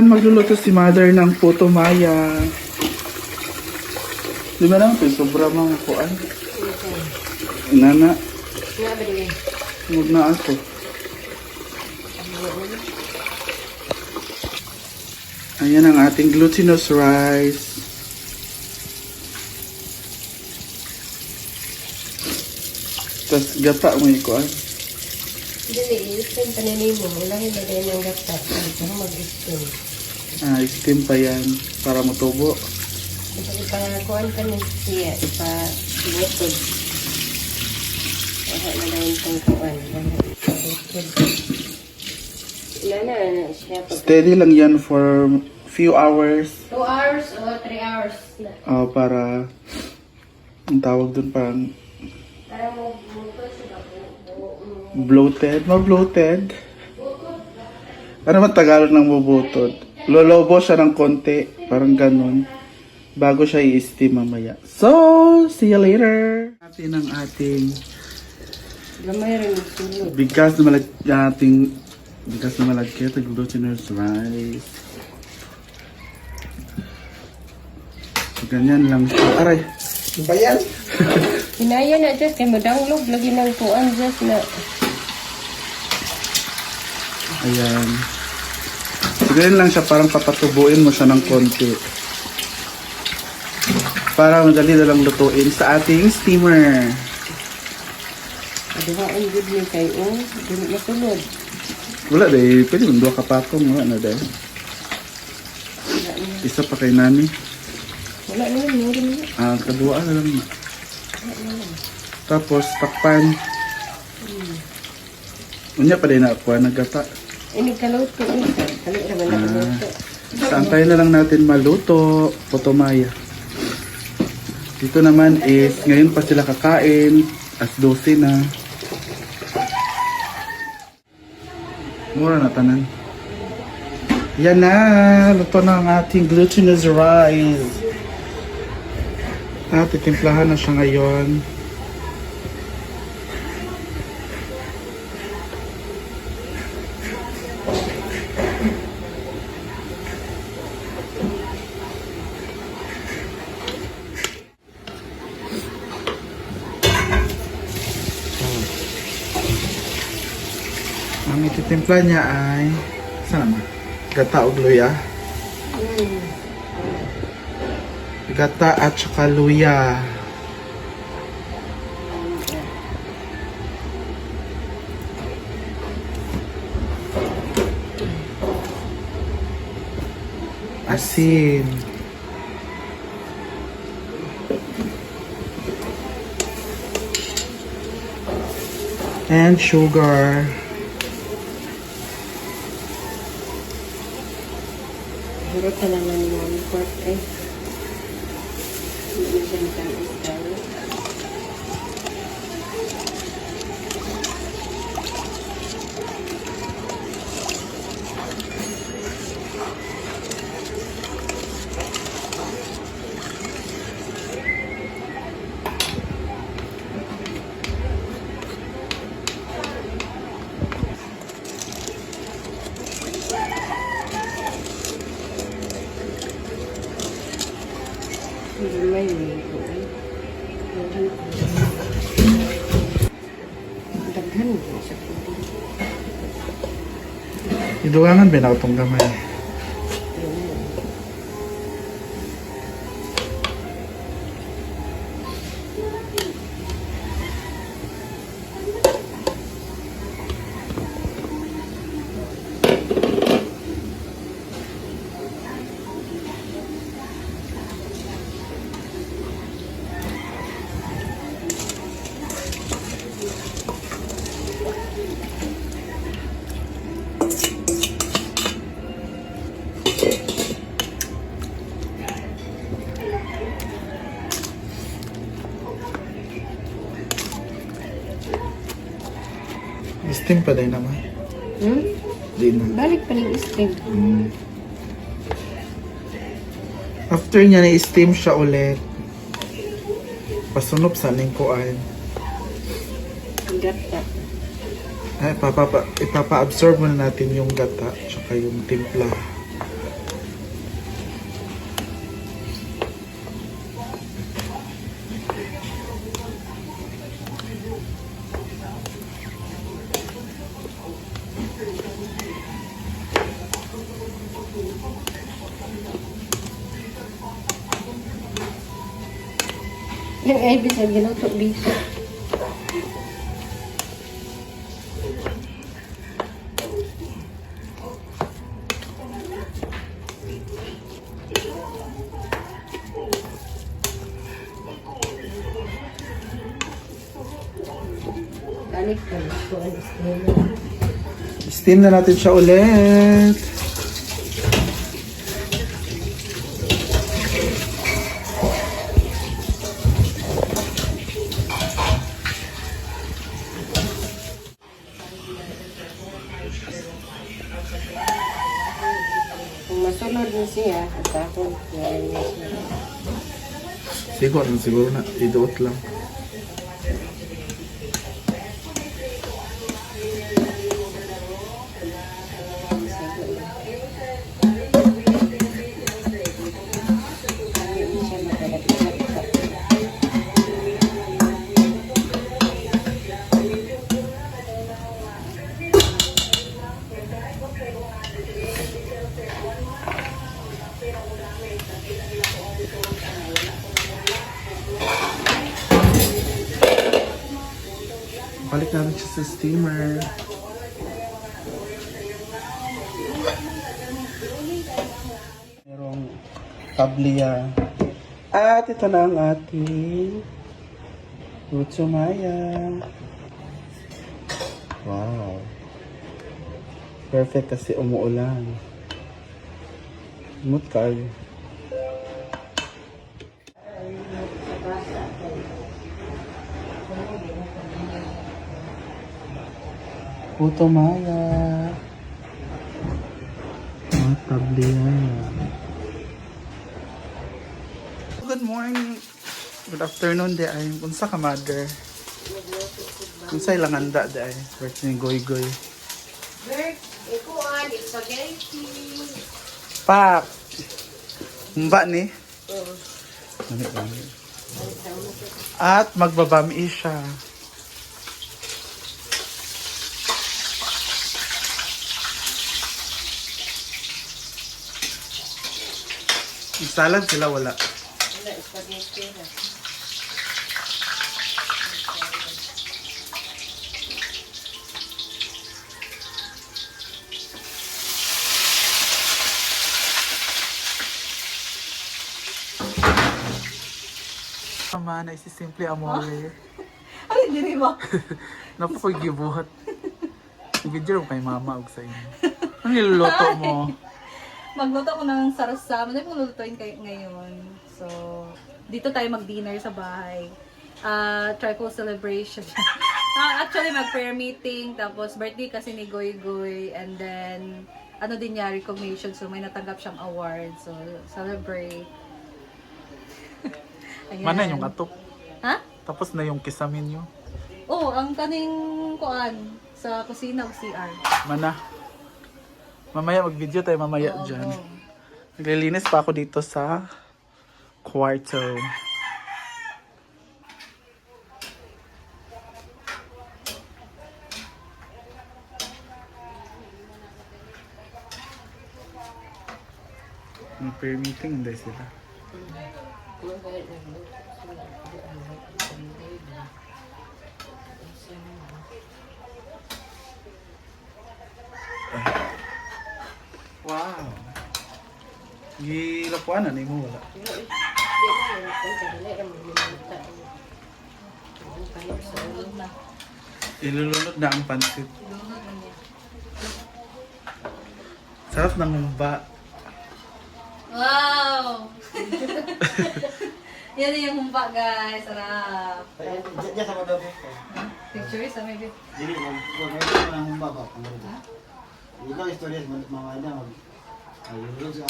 Ayan, magluluto si mother ng puto maya. Di ba lang ito? Sobra mga kuan. Nana. Huwag na ako. Ayan ang ating glutinous rice. Tapos gata mo ikuan. Dili, steam pa na nimo. Ulahin na din yung gata. Para mag-steam. Steam pa yan para matubo. Ipakuan ka na siya. Ipa-sinipod. Para na lang itong kuan. Ilan na siya. Steady lang yan for few hours. 2 hours o 3 hours na. Para ang tawag dun parang Para mo siya. bloated. Bloated. Ano man Tagalog ng bubutod? Lolobo siya ng konti. Parang ganun. Bago siya i-steam mamaya. So, see you later! Atin ang ating Gamay rin yung sulod. bigas na malagkit. Glutinous rice. So, ganyan lang siya. Aray! Ano ba yan? Hinaya na dyan. Kaya madanglog. Lagi ng kuan dyan na. Ayan. So, ganyan lang siya. Parang papatubuin mo siya ng konti. Para madali na lang lutuin sa ating steamer. Aduhaan good ni kayo. Dili masulod. Wala dahil. Pwede mo 2 kapatong. Wala na dahil. Isa pa kay nani. Wala naman. Wala naman. Kadua na lang. Tapos takpan. Unya pa din na ako. Nagata. Nagkaluto. Kalit naman nagkaluto. Saantay na lang natin maluto. Putomaya. Dito naman is, ngayon pa sila kakain. As 12 na. Mura na tanan. Yan na. Luto na ang ating glutinous rice. Titimplahan na siya ngayon. Ang ititimpla niya ay saan naman? Gata o luya? Gata at saka luya. Asin. And sugar. Hirap ka naman yung pork eh. Hindi siya nakang-istal. May ligo eh. Daghan mo sa puti. Idugangan ba na itong gamay? Steam pa din naman. Di na. Balik pa ng steam. After niya na-steam siya ulit, pasunop sa lingkuan. Gata. Ipapa-absorb muna natin yung gata tsaka yung timpla. Yung ibis ang ginuto biso. Balik ka. Kuan steam. Steam na natin siya ulit. Kung masunod na siya, at ako, yan na siya. Siguro na. Iduot lang. Hindi siya magkakakak. Balik namin siya sa steamer. Merong tabliya. At ito na ang ating Utsumaya. Wow. Perfect kasi umuulan. Mood card. Puto Maya. Mga tabliya. Good morning. Good afternoon, di ay. Unsa ka, mother? Unsa ilang handa, di ay. Work ni Goy-Goy. Bert, ikuan, spaghetti. Pak! Mba ni? Oo. At magbabami siya. Yung salad sila wala. Wala, spaghetti na. Tama na simple amore. Ay, diri mo. Napakoy gibuhat. Video kay mama og sa inyo. Ano niluluto mo? Magluto ko ng sarasam. Ano yung lulutuin kayo ngayon? So, dito tayo mag-dinner sa bahay. Tripod celebration. Actually, mag-prayer meeting. Tapos, birthday kasi ni Goy Goy. And then, ano din niya, recognition. So, may natanggap siyang award. So, celebrate. Ayan. Mana yung atok? Ha? Tapos na yung kisamin nyo. Oo, ang kaning kuan sa kusina o CR. Mana? Mamaya mag-video tayo mamaya Oo, dyan. oo. Naglilinis pa ako dito sa kwarto. May prayer meeting, hindi sila. Wow! Gilapuan na mo wala. Ilulunod na ang pansit. Sarap ng humba. Wow! Yan yung humpa, guys. Sarap. Diyan sa madami. Pictures, maybe. Dili mo ito ang baba. Ikaw istorya mga ina mag ayun sa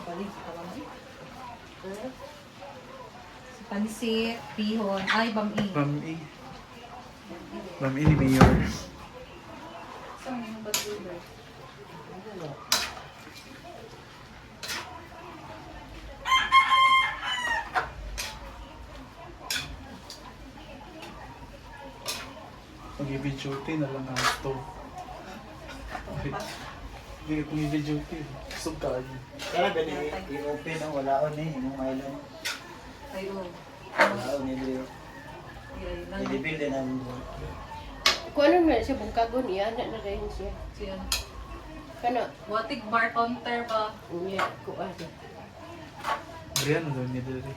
Balik ka lang. Pansit, pihon, ay, bami. Bami. Bami ni Mayor. Saan yung pag-uber? Mag-i-video na lang ang stove. Hindi ko video ko. Sugkaan. Kaya pwede i-open ang wala ko ni, yung island. Ayun. Wala ko ni Dre. Yan. Nilibil din ang Kung ano na siya, bungkagon, iyan na rin siya. Yan. Kano? Watik bar counter ba? Unya, kuan. Brian, ano niya dito?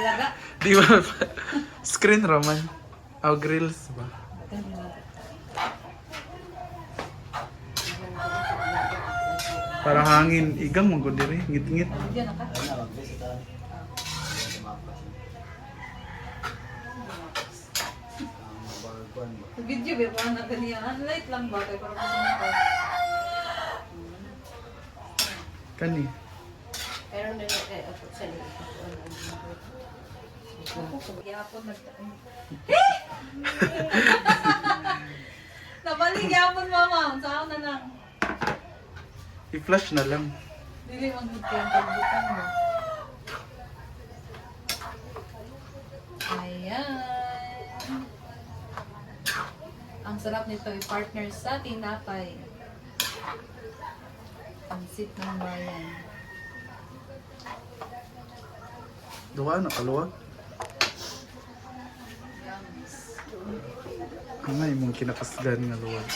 Laga. Di ba? Screen raman. O grills ba? Para hangin. Igang mong diri. Ngit-ngit. Diyan ka. ano na, mag-visit tayo. Ang barkon ba? Video ba pa na ganyan? Light lang ba? Kaya parang gusto mo. Kani. Pero na ako sa nila. Yapon Nabalik yapon mama. Saan na lang? I-flash na lang. Dili man gud kay pagbutan mo. Ayan. Ang sarap nito i-partner sa tinapay. Pansit ng bayan. Duwa na kaluwag. Yums. Ang ay mong kinakasgan nga luwag.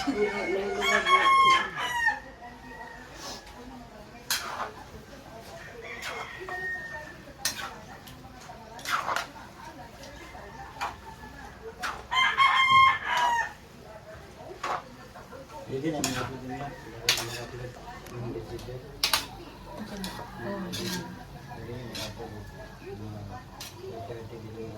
Pwede na, mag-upload nila. Mag-upload. Mag-upload. Oh, Pwede na, mag-upload. Mga 30 video.